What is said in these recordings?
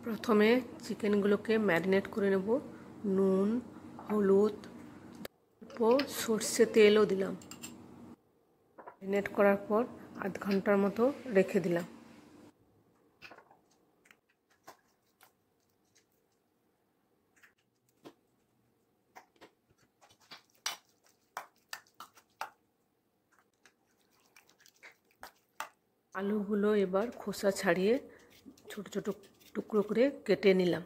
প্রথমে চিকেনগুলোকে ম্যারিনেট করে নেব। নুন, হলুদ, সর্ষে তেলও দিলাম। ম্যারিনেট করার পর আধ ঘন্টার মতো রেখে দিলাম। আলুগুলো এবার খোসা ছাড়িয়ে ছোট ছোট টুকরো করে কেটে নিলাম।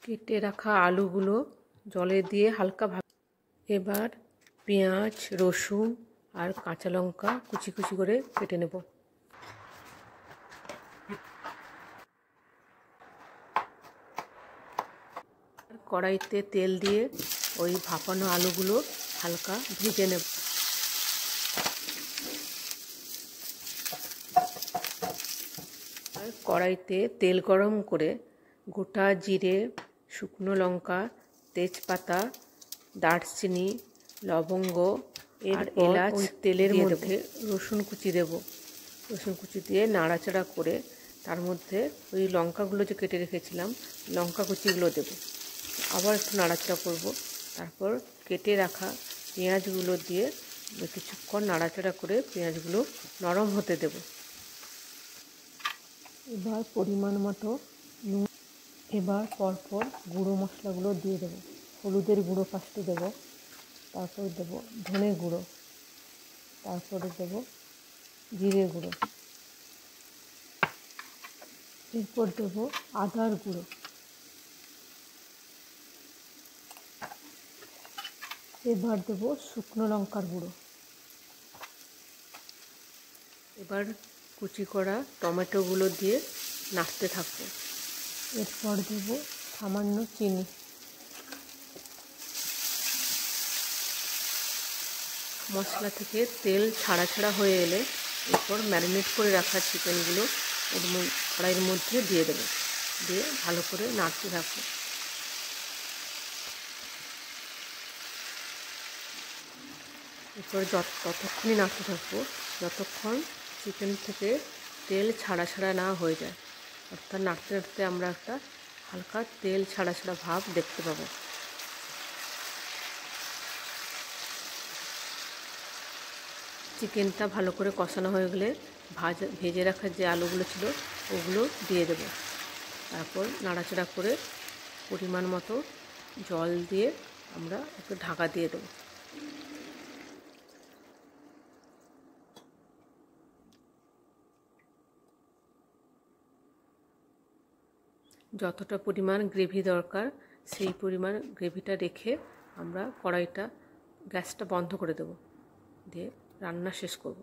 কেটে রাখা আলুগুলো জলে দিয়ে হালকা এবার পেঁয়াজ, রসুন আর কাঁচা লঙ্কা কুচি কুচি করে কেটে নেব। কড়াইতে তেল দিয়ে ওই ভাপানো আলুগুলো হালকা ভেজে নেব। আর কড়াইতে তেল গরম করে গোটা জিরে, শুকনো লঙ্কা, তেজপাতা, দারচিনি, লবঙ্গ আর এলাচ তেলের মধ্যে রসুন কুচি দেব। রসুন কুচি দিয়ে নাড়াচাড়া করে তার মধ্যে ওই লঙ্কাগুলো যে কেটে রেখেছিলাম লঙ্কা কুচিগুলো দেব। আবার একটু নাড়াচাড়া করব। তারপর কেটে রাখা পেঁয়াজগুলো দিয়ে কিছুক্ষণ নাড়াচাড়া করে পেঁয়াজগুলো নরম হতে দেব। এবার পরিমাণ মতো নুন, এবার পরপর গুঁড়ো মশলাগুলো দিয়ে দেবো। হলুদের গুঁড়ো ফার্স্টে দেবো, তারপর দেবো ধনে গুঁড়ো, তারপরে দেবো জিরে গুঁড়ো, এরপর দেবো আদার গুঁড়ো, এবার দেবো শুকনো লঙ্কার গুঁড়ো। এবার কুচি করা টমেটোগুলো দিয়ে নাড়তে থাকবো। এরপর দেবো সামান্য চিনি। মশলা থেকে তেল ছাড়া ছাড়া হয়ে এলে এরপর ম্যারিনেট করে রাখা চিকেনগুলো কড়াইয়ের মধ্যে দিয়ে দেবো। দিয়ে ভালো করে নাড়তে থাকবো। এরপর ততক্ষণই নাড়তে থাকবো যতক্ষণ চিকেন থেকে তেল ছাড়া ছাড়া না হয়ে যায়। অর্থাৎ নাড়তে নাড়তে আমরা একটা হালকা তেল ছাড়া ছাড়া ভাব দেখতে পাবো। চিকেনটা ভালো করে কষানো হয়ে গেলে ভেজে রাখা যে আলুগুলো ছিল ওগুলো দিয়ে দেবো। তারপর নাড়াচাড়া করে পরিমাণ মতো জল দিয়ে আমরা একটু ঢাকা দিয়ে দেবো। যতটা পরিমাণ গ্রেভি দরকার সেই পরিমাণ গ্রেভিটা রেখে আমরা গ্যাসটা বন্ধ করে দেবো, দিয়ে রান্না শেষ করব।